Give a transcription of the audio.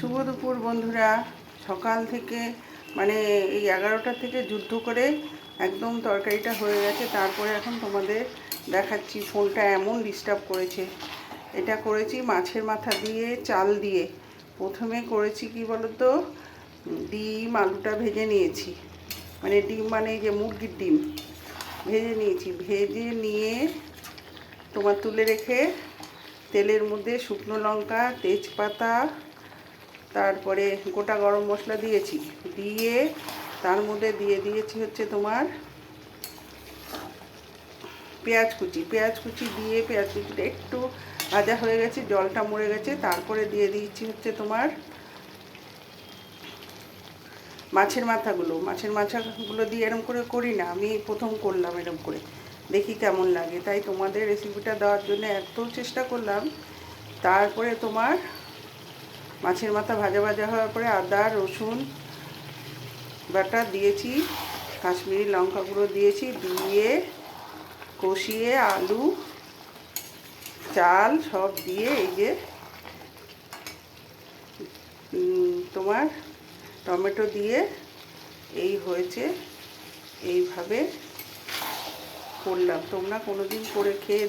শুভ দুপুর বন্ধুরা। সকাল থেকে মানে এই 11টা থেকে যুদ্ধ করে একদম তরকারিটা হয়ে গেছে। তারপরে এখন তোমাদের দেখাচ্ছি। ফোনটা এমন ডিস্টার্ব করেছে। এটা করেছি মাছের মাথা দিয়ে চাল দিয়ে। প্রথমে করেছি কি বলতো, ডিম আলুটা ভেজে নিয়েছি, মানে ডিম মানে এই যে মুরগির ডিম ভেজে নিয়েছি। ভেজে নিয়ে তোমার তুলে রেখে তেলের মধ্যে শুকনো লঙ্কা, তেজপাতা, তারপরে গোটা গরম মশলা দিয়েছি। দিয়ে তার মধ্যে দিয়ে দিয়েছি হচ্ছে তোমার পেঁয়াজ কুচি দিয়ে পেঁয়াজ কুচিটা একটু ভাজা হয়ে গেছে, জলটা মরে গেছে। তারপরে দিয়ে দিচ্ছি হচ্ছে তোমার মাছের মাথাগুলো দিয়ে এরম করে করি না, আমি প্রথম করলাম এরম করে, দেখি কেমন লাগে, তাই তোমাদের রেসিপিটা দেওয়ার জন্য এত চেষ্টা করলাম। তারপরে তোমার মাছের মাথা ভাজা ভাজা হওয়ার পরে আদা রসুন বাটা দিয়েছি, কাশ্মীরি লঙ্কা গুঁড়ো দিয়েছি, দিয়ে কষিয়ে আলু চাল সব দিয়ে এই যে তোমার টমেটো দিয়ে এই হয়েছে। এইভাবে করলাম, তোমরা কোনোদিন করে খেয়ে